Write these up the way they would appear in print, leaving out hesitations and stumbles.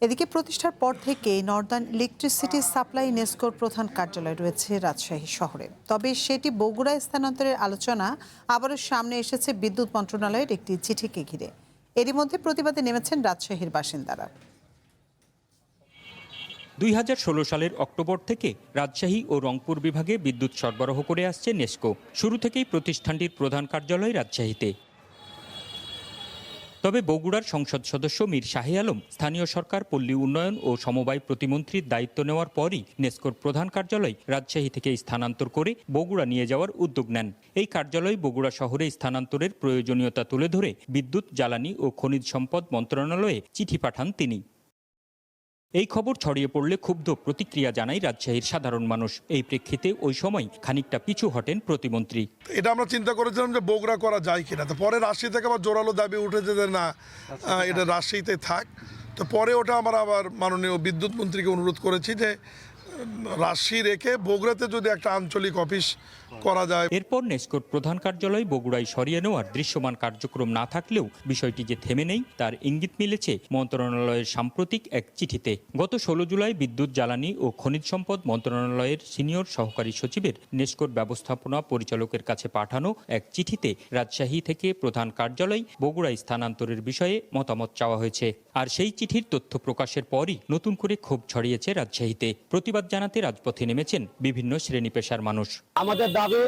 এদিকে প্রতিষ্ঠার পর থেকেই নর্দার্ন ইলেকট্রিসিটি সাপ্লাই নেসকোর প্রধান কার্যালয় রয়েছে রাজশাহী শহরে। তবে সেটি বগুড়ায় স্থানান্তরের আলোচনা আবারও সামনে এসেছে বিদ্যুৎ মন্ত্রণালয়ের একটি চিঠিকে ঘিরে। এরই মধ্যে প্রতিবাদে নেমেছেন রাজশাহীর বাসিন্দারা। 2016 সালের অক্টোবর থেকে রাজশাহী ও রংপুর বিভাগে বিদ্যুৎ সরবরাহ করে আসছে নেসকো। শুরু থেকেই প্রতিষ্ঠানটির প্রধান কার্যালয় রাজশাহীতে। তবে বগুড়ার সংসদ সদস্য মীর শাহী আলম স্থানীয় সরকার, পল্লী উন্নয়ন ও সমবায় প্রতিমন্ত্রীর দায়িত্ব নেওয়ার পরই নেসকোর প্রধান কার্যালয় রাজশাহী থেকে স্থানান্তর করে বগুড়া নিয়ে যাওয়ার উদ্যোগ নেন। এই কার্যালয় বগুড়া শহরে স্থানান্তরের প্রয়োজনীয়তা তুলে ধরে বিদ্যুৎ, জ্বালানি ও খনিজ সম্পদ মন্ত্রণালয়ে চিঠি পাঠান তিনি। এই খবর ছড়িয়ে পড়লে ক্ষুব্ধ প্রতিক্রিয়া জানায় রাজশাহীর সাধারণ মানুষ। এই প্রেক্ষিতে ওই সময় খানিকটা পিছু হটেন প্রতিমন্ত্রী। এটা আমরা চিন্তা করেছিলাম যে বগুড়া করা যায় কিনা, তো পরে রাজশাহী থেকে আবার জোরালো দাবি উঠেছে যে না, এটা রাজশাহীতে থাক। তো পরে ওটা আমরা আবার মাননীয় বিদ্যুৎ মন্ত্রীকে অনুরোধ করেছি যে রাজশাহী রেখে বগুড়াতে যদি একটা আঞ্চলিক অফিস করা যায়। এরপর নেসকোর প্রধান কার্যালয় বগুড়ায় সরিয়ে নেওয়ার দৃশ্যমান কার্যক্রম না থাকলেও বিষয়টি যে থেমে নেই তার ইঙ্গিত মিলেছে মন্ত্রণালয়ের সাম্প্রতিক এক চিঠিতে। গত 16 জুলাই বিদ্যুৎ, জ্বালানি ও খনিজ সম্পদ মন্ত্রণালয়ের সিনিয়র সহকারী সচিবের নেসকোর ব্যবস্থাপনা পরিচালকের কাছে পাঠানো এক চিঠিতে রাজশাহী থেকে প্রধান কার্যালয় বগুড়ায় স্থানান্তরের বিষয়ে মতামত চাওয়া হয়েছে। আর সেই চিঠির তথ্য প্রকাশের পরই নতুন করে ক্ষোভ ছড়িয়েছে রাজশাহীতে। প্রতিবাদ জানাতে রাজপথে নেমেছেন বিভিন্ন শ্রেণী পেশার মানুষ। আমাদের দাবি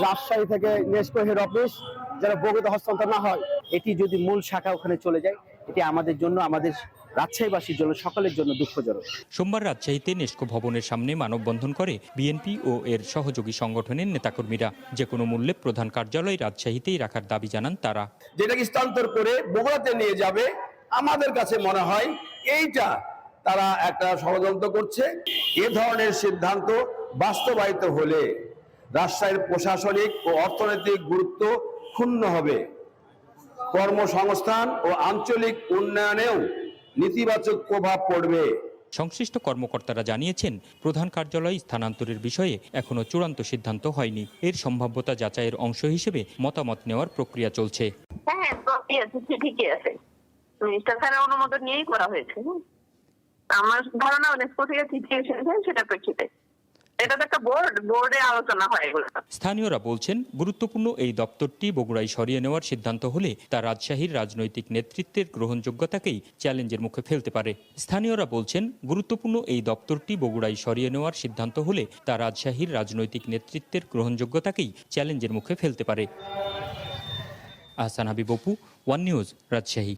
রাজশাহী থেকে নেসকো হেড অফিস যেন বগুড়া হস্তান্তর না হয়। এটি যদি মূল শাখা ওখানে চলে যায়, এটি আমাদের জন্য, আমাদের রাজশাহীবাসীর জন্য, সকলের জন্য দুঃখজনক। সোমবার রাজশাহীতে নেসকো ভবনের সামনে মানববন্ধন করে বিএনপি ও এর সহযোগী সংগঠনের নেতাকর্মীরা। যে কোনো মূল্যে প্রধান কার্যালয় রাজশাহীতেই রাখার দাবি জানান তারা। যেটাকে স্থানান্তর করে বগুড়াতে নিয়ে যাবে, আমাদের কাছে মনে হয় এইটা তারা একটা ষড়যন্ত্র করছে। এ ধরনের সিদ্ধান্ত বাস্তবায়িত হলে রাজশাহীর প্রশাসনিক ও অর্থনৈতিক গুরুত্ব ক্ষুণ্ণ হবে। কর্মসংস্থান ও আঞ্চলিক উন্নয়নেও নেতিবাচক প্রভাব পড়বে। সংশ্লিষ্ট কর্মকর্তারা জানিয়েছেন, প্রধান কার্যালয় স্থানান্তরের বিষয়ে এখনো চূড়ান্ত সিদ্ধান্ত হয়নি। এর সম্ভাব্যতা যাচাইয়ের অংশ হিসেবে মতামত নেওয়ার প্রক্রিয়া চলছে। হ্যাঁ, ঠিকই আছে। মিনিস্টার স্যারের অনুমোদন নিয়েই করা হয়েছে। আমার ধারণা নেসকো থেকে চিঠি এসেছে, সেটা প্রেক্ষিতে এটা তো একটা বোর্ডে আলোচনা হয় এগুলো। স্থানীয়রা বলছেন, গুরুত্বপূর্ণ এই দপ্তরটি বগুড়ায় সরিয়ে নেওয়ার সিদ্ধান্ত হলে তা রাজশাহীর রাজনৈতিক নেতৃত্বের গ্রহণযোগ্যতাকেই চ্যালেঞ্জের মুখে ফেলতে পারে। স্থানীয়রা বলছেন, গুরুত্বপূর্ণ এই দপ্তরটি বগুড়ায় সরিয়ে নেওয়ার সিদ্ধান্ত হলে তা রাজশাহীর রাজনৈতিক নেতৃত্বের গ্রহণযোগ্যতাকেই চ্যালেঞ্জের মুখে ফেলতে পারে। Ahsan Habib, Apu, one news, Rajshahi.